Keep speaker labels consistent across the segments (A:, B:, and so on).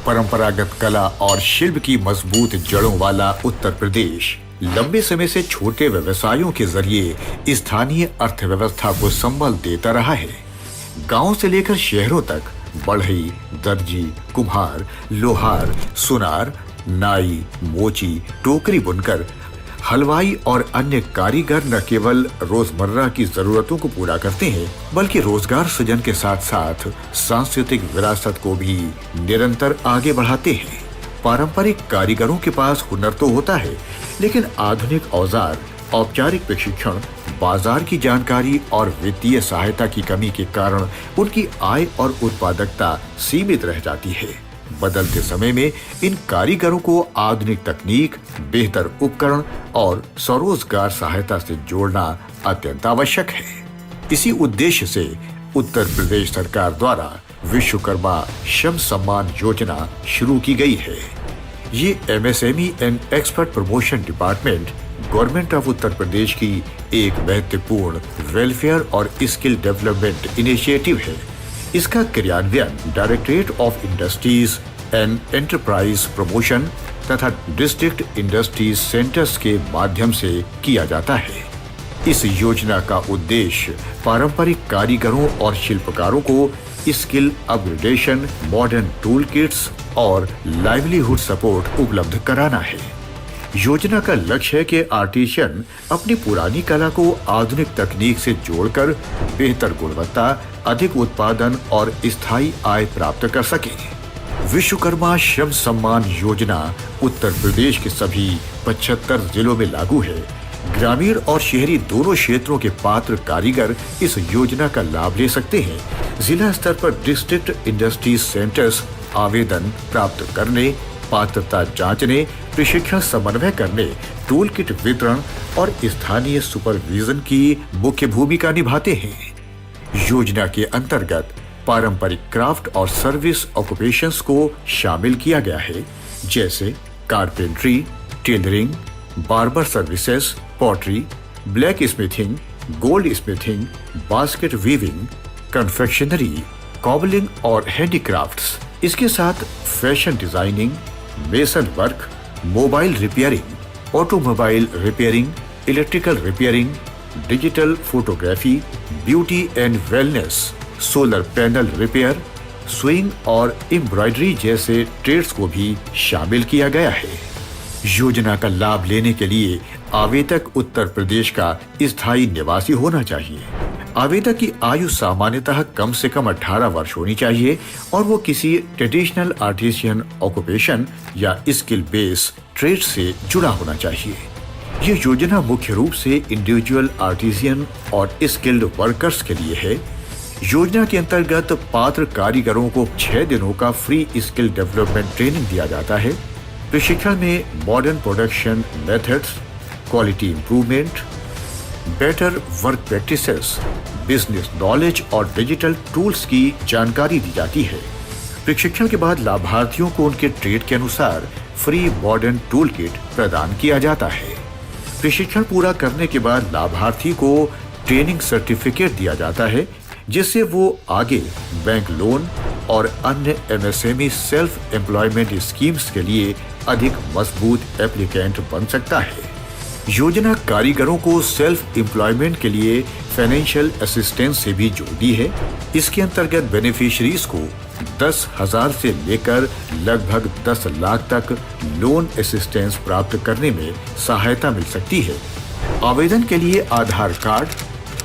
A: परंपरागत कला और शिल्प की मजबूत जड़ों वाला उत्तर प्रदेश लंबे समय से छोटे व्यवसायों के जरिए स्थानीय अर्थव्यवस्था को संबल देता रहा है। गांव से लेकर शहरों तक बढ़ई, दर्जी, कुम्हार, लोहार, सुनार, नाई, मोची, टोकरी बुनकर, हलवाई और अन्य कारीगर न केवल रोजमर्रा की जरूरतों को पूरा करते हैं, बल्कि रोजगार सृजन के साथ साथ सांस्कृतिक विरासत को भी निरंतर आगे बढ़ाते हैं। पारंपरिक कारीगरों के पास हुनर तो होता है, लेकिन आधुनिक औजार, औपचारिक प्रशिक्षण, बाजार की जानकारी और वित्तीय सहायता की कमी के कारण उनकी आय और उत्पादकता सीमित रह जाती है। बदलते समय में इन कारीगरों को आधुनिक तकनीक, बेहतर उपकरण और स्वरोजगार सहायता से जोड़ना अत्यंत आवश्यक है। इसी उद्देश्य से उत्तर प्रदेश सरकार द्वारा विश्वकर्मा श्रम सम्मान योजना शुरू की गई है। ये MSME and expert promotion department government of Uttar Pradesh की एक महत्वपूर्ण वेलफेयर और स्किल डेवलपमेंट इनिशिएटिव है। इसका क्रियान्वयन directorate of industries and enterprise promotion तथा डिस्ट्रिक्ट इंडस्ट्रीज सेंटर्स के माध्यम से किया जाता है। इस योजना का उद्देश्य पारंपरिक कारीगरों और शिल्पकारों को skill upgradation, modern tool kits और लाइवलीहुड सपोर्ट उपलब्ध कराना है। योजना का लक्ष्य है कि आर्टिशियन अपनी पुरानी कला को आधुनिक तकनीक से जोड़कर बेहतर गुणवत्ता, अधिक उत्पादन और स्थायी आय प्राप्त कर सके। विश्वकर्मा श्रम सम्मान योजना उत्तर प्रदेश के सभी 75 जिलों में लागू है। ग्रामीण और शहरी दोनों क्षेत्रों के पात्र कारीगर इस योजना का लाभ ले सकते हैं। जिला स्तर पर डिस्ट्रिक्ट इंडस्ट्रीज सेंटर्स आवेदन प्राप्त करने, पात्रता जांचने, प्रशिक्षण समन्वय करने, टूल किट वितरण और स्थानीय सुपरविजन की मुख्य भूमिका निभाते हैं। योजना के अंतर्गत पारंपरिक क्राफ्ट और सर्विस ऑक्यूपेशंस को शामिल किया गया है, जैसे carpentry, tailoring, barber services, pottery, black smithing, gold smithing, basket weaving, confectionery, cobbling और हैंडीक्राफ्ट्स। इसके साथ fashion designing, mason work, mobile repairing, automobile repairing, electrical repairing, digital photography, beauty and wellness, solar panel repair, sewing और embroidery जैसे trades को भी शामिल किया गया है। योजना का लाभ लेने के लिए आवेदक उत्तर प्रदेश का स्थायी निवासी होना चाहिए। आवेदक की आयु सामान्यतः कम से कम 18 वर्ष होनी चाहिए और वो किसी ट्रेडिशनल आर्टिशियन ऑक्यूपेशन या स्किल बेस ट्रेड से जुड़ा होना चाहिए। ये योजना मुख्य रूप से इंडिविजुअल आर्टिशियन और स्किल्ड वर्कर्स के लिए है। योजना के अंतर्गत पात्र कारीगरों को 6 दिनों का फ्री स्किल डेवलपमेंट ट्रेनिंग दिया जाता है। प्रशिक्षण में modern production methods, quality improvement, better work practices, business knowledge और डिजिटल टूल्स की जानकारी दी जाती है। प्रशिक्षण के बाद लाभार्थियों को उनके ट्रेड के अनुसार फ्री मॉडर्न टूल किट प्रदान किया जाता है। प्रशिक्षण पूरा करने के बाद लाभार्थी को ट्रेनिंग सर्टिफिकेट दिया जाता है, जिससे वो आगे बैंक लोन और अन्य एमएसएमई सेल्फ एम्प्लॉयमेंट स्कीम्स के लिए अधिक मजबूत एप्लीकेंट बन सकता है। योजना कारीगरों को सेल्फ एम्प्लॉयमेंट के लिए फाइनेंशियल असिस्टेंस से भी जोड़ती है। इसके अंतर्गत बेनिफिशियरीज को 10,000 से लेकर लगभग 10 लाख तक लोन असिस्टेंस प्राप्त करने में सहायता मिल सकती है। आवेदन के लिए आधार कार्ड,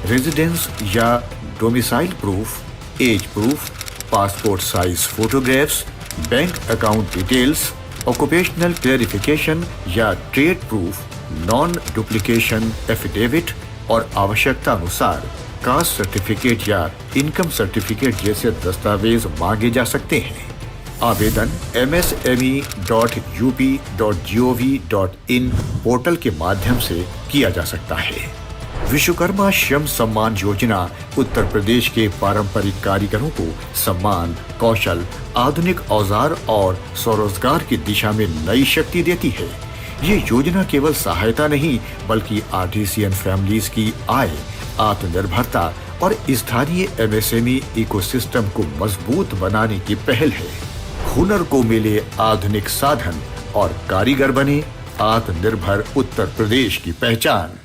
A: रेजिडेंस या domicile proof, age proof, passport size photographs, bank account details, occupational clarification या trade proof, non duplication affidavit और आवश्यकता अनुसार कास्ट सर्टिफिकेट या इनकम सर्टिफिकेट जैसे दस्तावेज मांगे जा सकते हैं। आवेदन msme.up.gov.in पोर्टल के माध्यम से किया जा सकता है। विश्वकर्मा श्रम सम्मान योजना उत्तर प्रदेश के पारंपरिक कारीगरों को सम्मान, कौशल, आधुनिक औजार और स्वरोजगार की दिशा में नई शक्ति देती है। ये योजना केवल सहायता नहीं, बल्कि आर्टिसियन फैमिलीज की आय, आत्मनिर्भरता और स्थानीय एमएसएमई इकोसिस्टम को मजबूत बनाने की पहल है। हुनर को मिले आधुनिक साधन और कारीगर बने आत्मनिर्भर उत्तर प्रदेश की पहचान।